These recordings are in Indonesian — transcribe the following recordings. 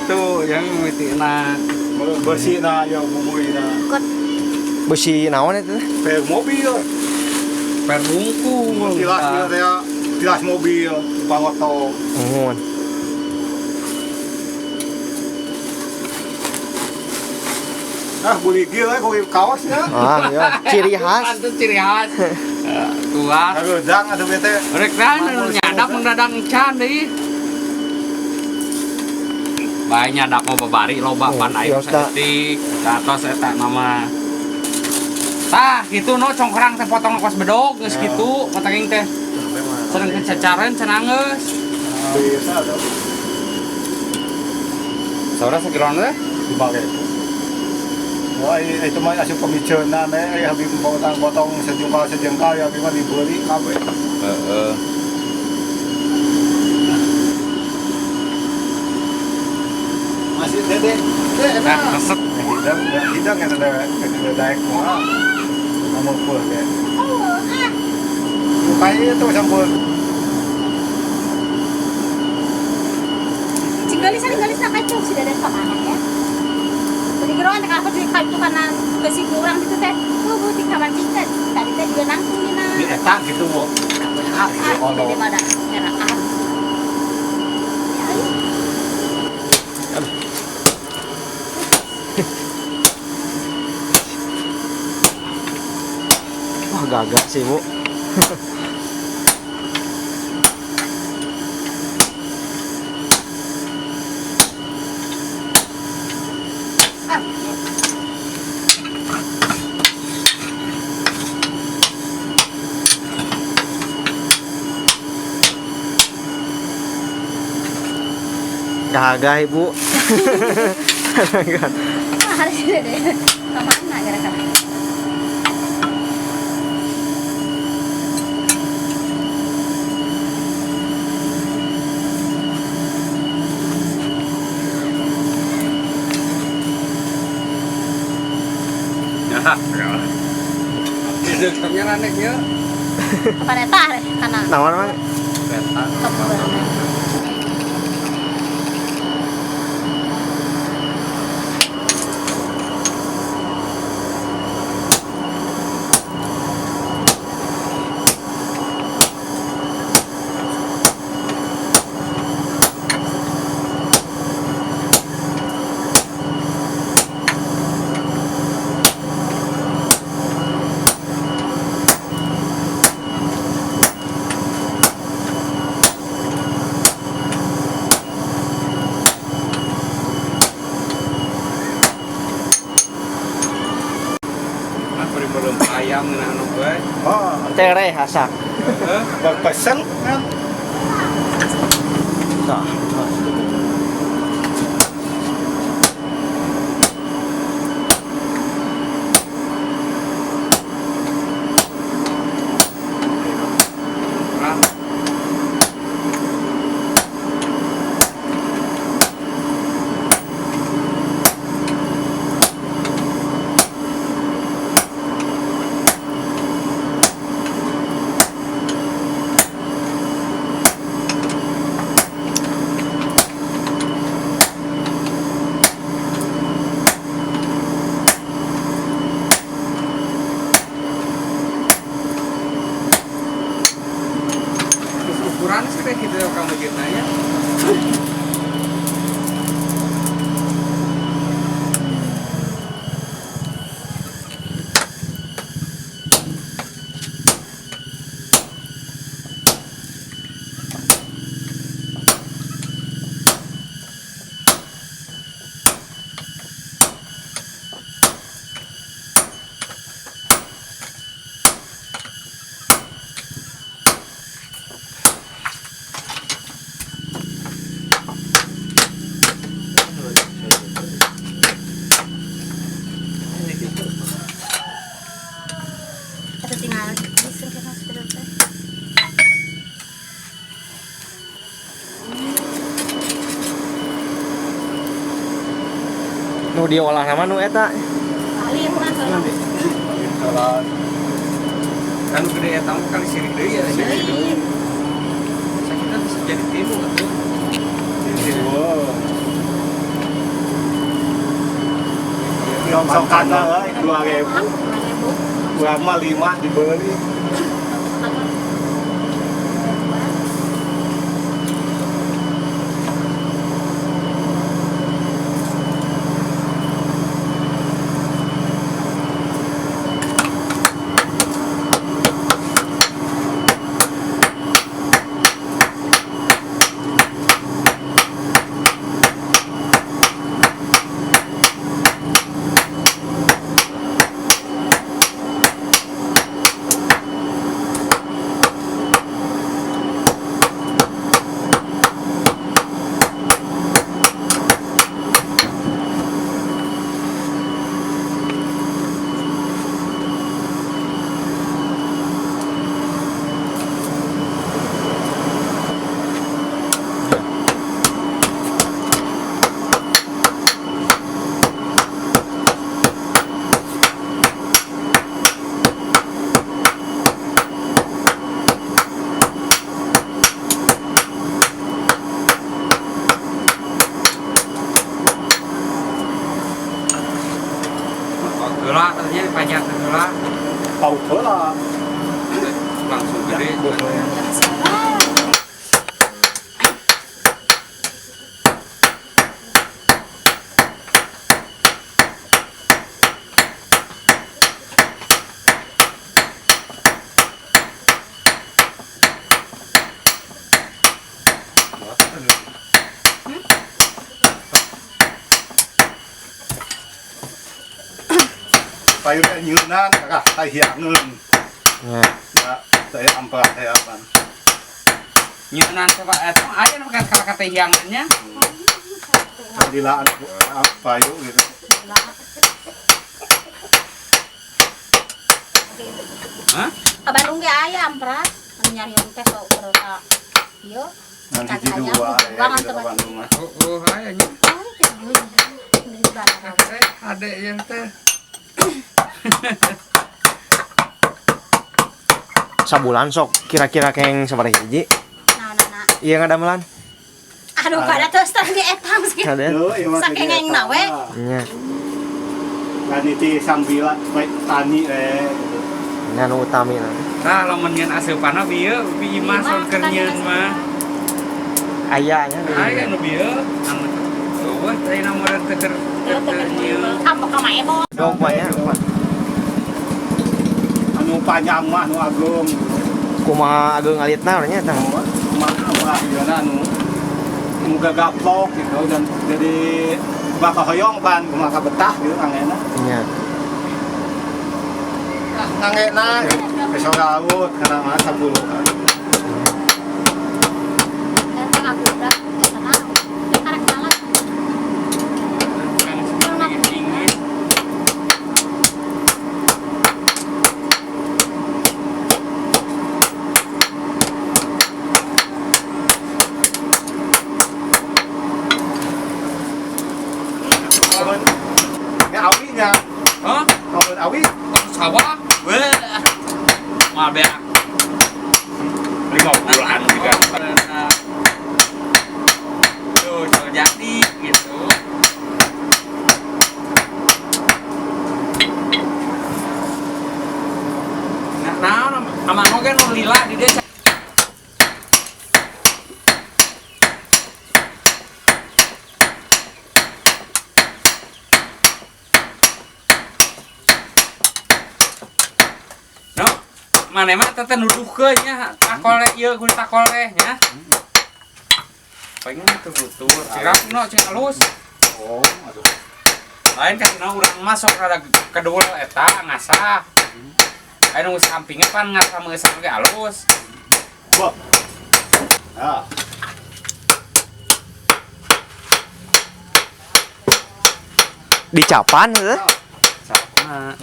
itu yang mitina bersih na yang bumbuin na. Besi naon itu? Per mobil. per bungku Tilas mobil, pangoto. Nuhun. Beli gila kau kaosnya. Ah, iya, ciri khas. Itu ciri khas. Tua. Gedang ada bete. Rek dan nyadap mendadak can deui. Bae nyadak mau babari loba pan aing saeutik. Katos eta nama. Tah, kitu no congkrang teh potong kos bedog geus kitu, mataking teh. Sareng kecacaren cenah geus. Biasa ada. Saura sakilona teh? Dibalik. Wah, itu mah asup pemiceunna teh habis potong sejengkal ya habis mah dibeli kabeh. Heeh. Masih dede. Nah, resep. Hidang yang ada daek mah. Namun pun ya. Mukanya itu sampun. Galis na kacau sudah ada kemana ya? Jadi kira kan aku di kayu kanan besi kurang gitu teh. Tuh di kamar kita tadi teh juga nangtung di Di eta gitu, Bu. Di mana? Merah. Wah, gagah sih, Bu. Gagah, Ibu. Harus deh. Kemana gara-gara? Ya. Itu kamnya aneknya. Kepada tah karena Naon mah? Kereta. Belum ayam anu gue. Oh, Tere hasak. berpesen kan. Nah. Ukuran sih kayak gitu kamu gitu ya. Kita tinggal iseng ke hospital teh. Nu diolah nama nu eta. Kali yang kurang kalau Jalan. Kan gede ya tamu kali sirik deui ya. Sakitnya bisa jadi timu atuh. Wow. Rongsokan lah 2.000. Kurang mah 5 dibeli. Gerak katanya banyak gerak Tahu lah. langsung gede. Payu nyunan kakak tahiangeun. Ya. Ya, saya ampah saya apa. Nyunan coba eta aya nu kata hiangannya. Dilaan payu gitu. Hah? Kabarung ge ayam pras. Nyari yang teh sok berota. Yo. Nanti di dua ya kita ke Bandung mah. Oh aya nya. Ade yang teh. Sabulan sok kira-kira keng sabaraha hiji? Nah. Iya ngadamelan. Aduh kada terus tadi etang sih. Kaden. Saking yang nawe. Nya. Kan itu sambila tani Nya nu utami nanti. Tah lamun nyeun aseupanna bieu bi imah son keur nyeun mah. Aya nya. Aya nu bieu. Eueuh teh na meureun teh keur nyeun. Kampok ka mae bo. Dog banyak. anu panjang mah anu agung. Kumaha ageung alitna nya tah. Mah ieu anu muga gaplok gitu dan jadi bakal hoyong pan kumaha betah gitu angena. Nya. Angena besok laut karena mah 10. Dan aku udah kenal. Dia karek kenalan. Ya awinya. Hah? Kalau awi Sawah? Weh. Mal beak. 50-an juga. Tuh, so jadi gitu. Nah, aman oge nu lila di desa. Mana mah teteh nuduhkeun nya takole ieu kudu takole nya. Pengen tuh tutur. Cirang no cek halus. oh aduh. Lain kasina urang mah sok rada kedul eta ngasah. Aya nu sampingnya pan ngasah meusah ge halus. Wah. Ah. Dicapan heuh. Sama.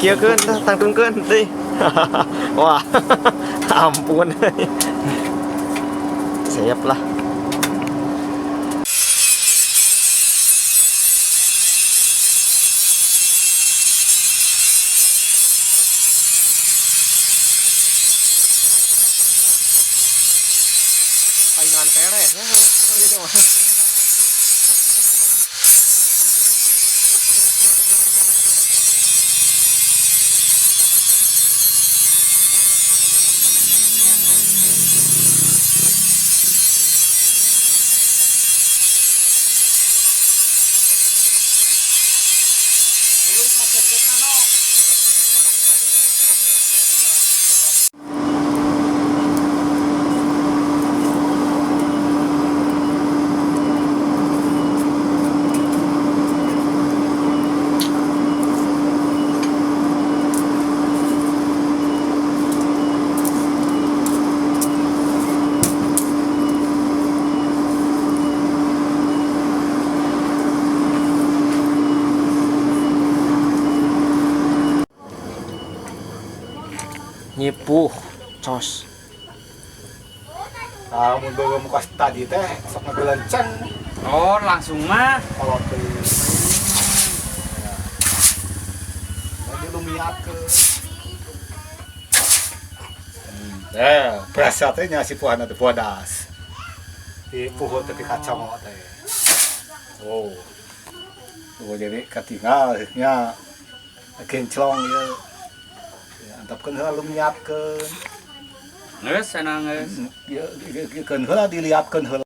Kieukeun tah tangtungkeun teh. Wah. Ampun. Siap lah. dengan peres ya. Gitu mah. Nyipuh cos. Mun belum kos tadi teh sok ngegelenceng Oh, langsung mah. kalau teh. Jadi lumiakeun. Berasa teh nya si puhana teh bodas. Di puhut teh kacang teh. Oh. Oh jadi katinggal nya kenclong ya. Antapkeun heula lumiatkeun. Geus cenah geus. Ya keun heula diliatkeun heula